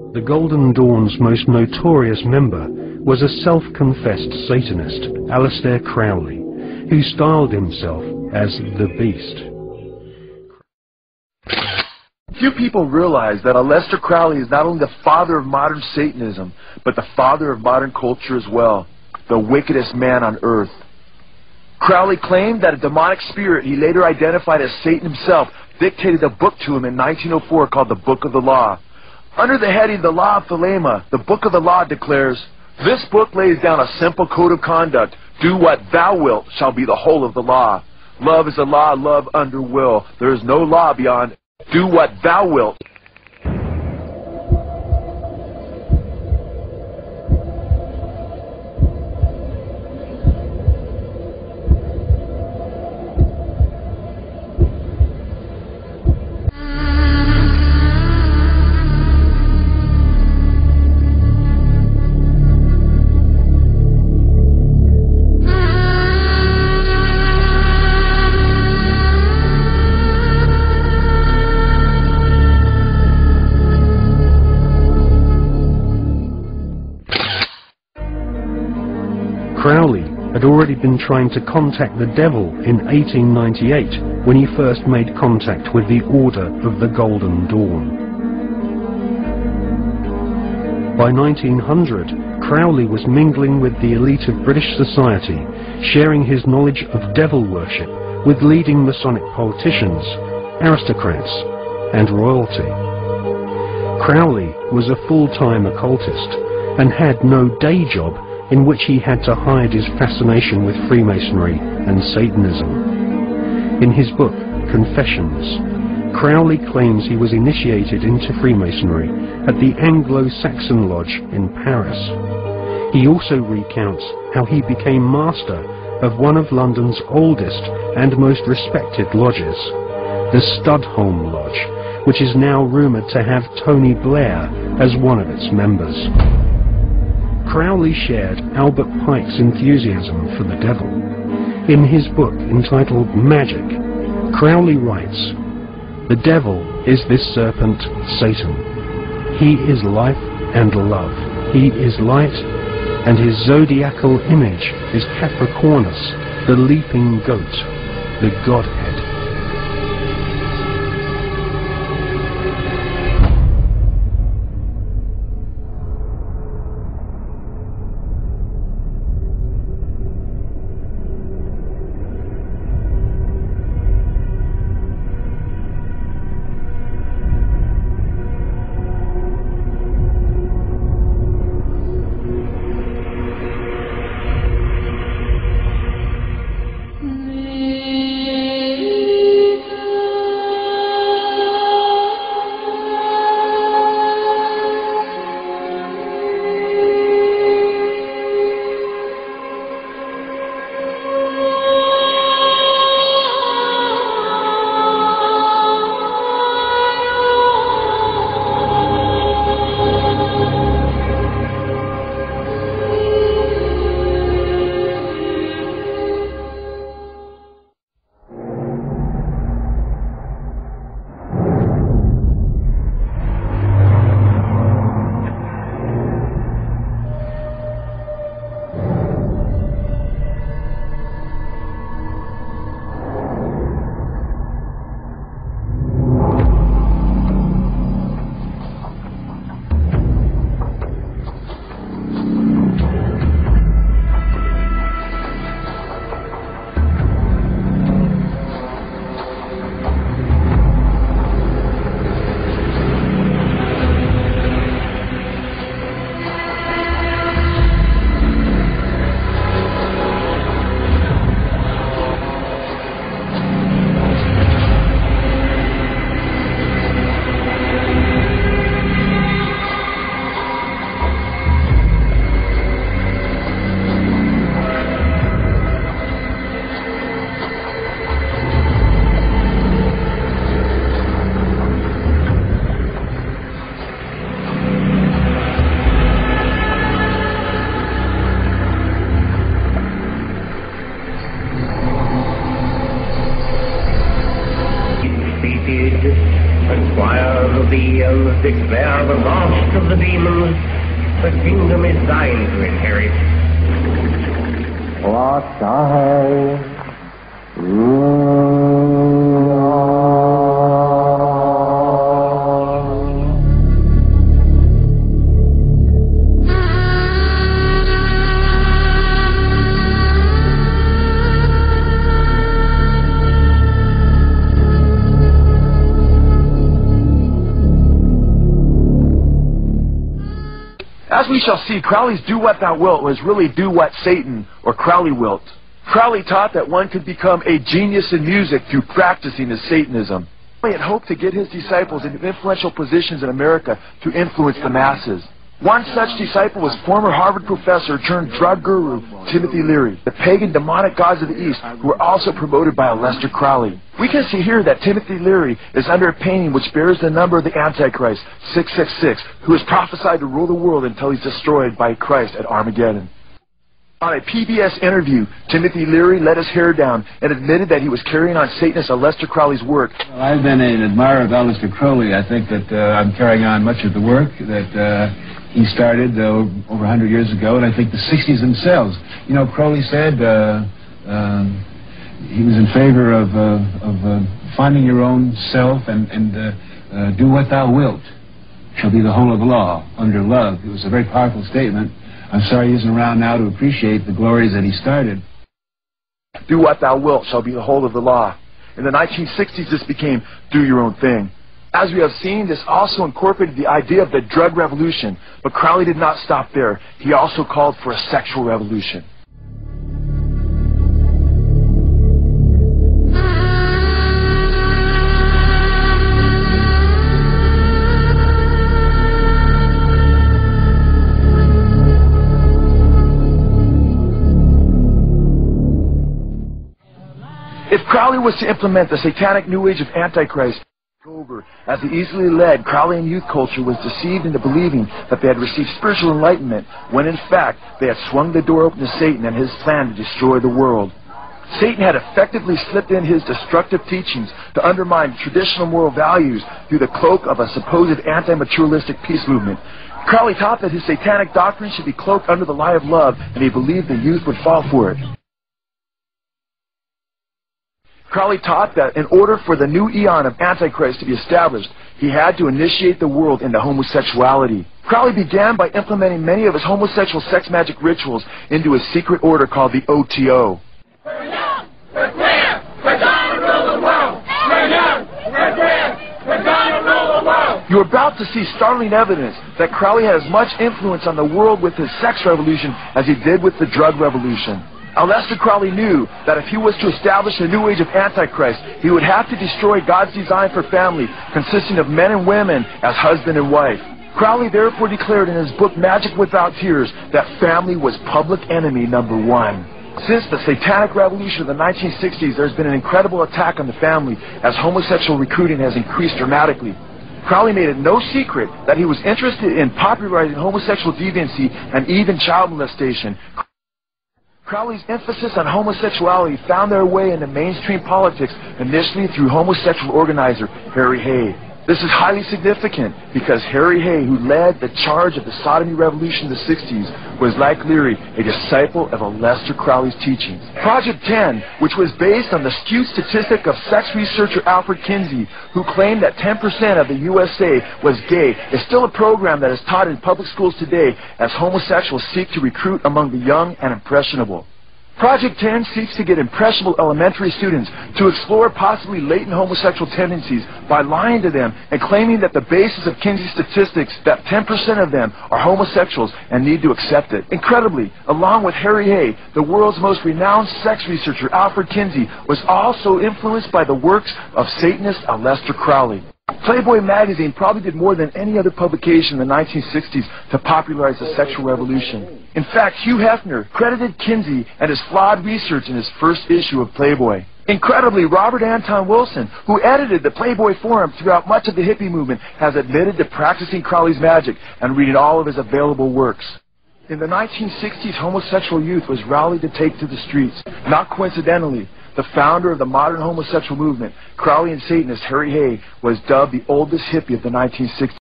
The Golden Dawn's most notorious member was a self-confessed Satanist, Aleister Crowley, who styled himself as the Beast. Few people realize that Aleister Crowley is not only the father of modern Satanism, but the father of modern culture as well, the wickedest man on earth. Crowley claimed that a demonic spirit he later identified as Satan himself dictated a book to him in 1904 called the Book of the Law. Under the heading The Law of Thelema, the Book of the Law declares, "This book lays down a simple code of conduct. Do what thou wilt shall be the whole of the law. Love is a law, love under will. There is no law beyond do what thou wilt." Crowley had already been trying to contact the devil in 1898 when he first made contact with the Order of the Golden Dawn. By 1900, Crowley was mingling with the elite of British society, sharing his knowledge of devil worship with leading Masonic politicians, aristocrats, and royalty. Crowley was a full-time occultist and had no day job in which he had to hide his fascination with Freemasonry and Satanism. In his book, Confessions, Crowley claims he was initiated into Freemasonry at the Anglo-Saxon Lodge in Paris. He also recounts how he became master of one of London's oldest and most respected lodges, the Studholme Lodge, which is now rumoured to have Tony Blair as one of its members. Crowley shared Albert Pike's enthusiasm for the devil. In his book entitled Magic, Crowley writes, "The devil is this serpent, Satan. He is life and love. He is light, and his zodiacal image is Capricornus, the leaping goat, the Godhead." Declare the lost of the demons, the kingdom is thine to inherit. What I As we shall see, Crowley's do what thou wilt was really do what Satan or Crowley wilt. Crowley taught that one could become a genius in music through practicing his Satanism. He had hoped to get his disciples into influential positions in America to influence the masses. One such disciple was former Harvard professor turned drug guru Timothy Leary, the pagan demonic gods of the East who were also promoted by Aleister Crowley. We can see here that Timothy Leary is under a painting which bears the number of the Antichrist, 666, who is prophesied to rule the world until he's destroyed by Christ at Armageddon. On a PBS interview, Timothy Leary let his hair down and admitted that he was carrying on Satanist Aleister Crowley's work. Well, I've been an admirer of Aleister Crowley. I think that I'm carrying on much of the work that he started over 100 years ago, and I think the 60s themselves. You know, Crowley said he was in favor of finding your own self and do what thou wilt shall be the whole of the law under love. It was a very powerful statement. I'm sorry he isn't around now to appreciate the glories that he started. Do what thou wilt shall be the whole of the law. In the 1960s, this became do your own thing. As we have seen, this also incorporated the idea of the drug revolution, but Crowley did not stop there. He also called for a sexual revolution. If Crowley was to implement the satanic new age of Antichrist, as he easily led, Crowleyan youth culture was deceived into believing that they had received spiritual enlightenment, when in fact they had swung the door open to Satan and his plan to destroy the world. Satan had effectively slipped in his destructive teachings to undermine traditional moral values through the cloak of a supposed anti-materialistic peace movement. Crowley taught that his satanic doctrine should be cloaked under the lie of love, and he believed the youth would fall for it. Crowley taught that in order for the new eon of Antichrist to be established, he had to initiate the world into homosexuality. Crowley began by implementing many of his homosexual sex magic rituals into a secret order called the OTO. We're young, we're queer, we're gonna rule the world. We're young, we're queer, we're gonna rule the world. You're about to see startling evidence that Crowley had as much influence on the world with his sex revolution as he did with the drug revolution. Aleister Crowley knew that if he was to establish a new age of Antichrist, he would have to destroy God's design for family, consisting of men and women as husband and wife. Crowley therefore declared in his book Magic Without Tears that family was public enemy number one. Since the satanic revolution of the 1960s, there's been an incredible attack on the family as homosexual recruiting has increased dramatically. Crowley made it no secret that he was interested in popularizing homosexual deviancy and even child molestation. Crowley's emphasis on homosexuality found their way into mainstream politics initially through homosexual organizer Harry Hay. This is highly significant because Harry Hay, who led the charge of the sodomy revolution in the 60s, was, like Leary, a disciple of Aleister Crowley's teachings. Project 10, which was based on the skewed statistic of sex researcher Alfred Kinsey, who claimed that 10% of the USA was gay, is still a program that is taught in public schools today as homosexuals seek to recruit among the young and impressionable. Project 10 seeks to get impressionable elementary students to explore possibly latent homosexual tendencies by lying to them and claiming that the basis of Kinsey's statistics that 10% of them are homosexuals and need to accept it. Incredibly, along with Harry Hay, the world's most renowned sex researcher Alfred Kinsey was also influenced by the works of Satanist Aleister Crowley. Playboy magazine probably did more than any other publication in the 1960s to popularize the sexual revolution. In fact, Hugh Hefner credited Kinsey and his flawed research in his first issue of Playboy. Incredibly, Robert Anton Wilson, who edited the Playboy Forum throughout much of the hippie movement, has admitted to practicing Crowley's magic and reading all of his available works. In the 1960s, homosexual youth was rallied to take to the streets. Not coincidentally, the founder of the modern homosexual movement, Crowleyan Satanist Harry Hay, was dubbed the oldest hippie of the 1960s.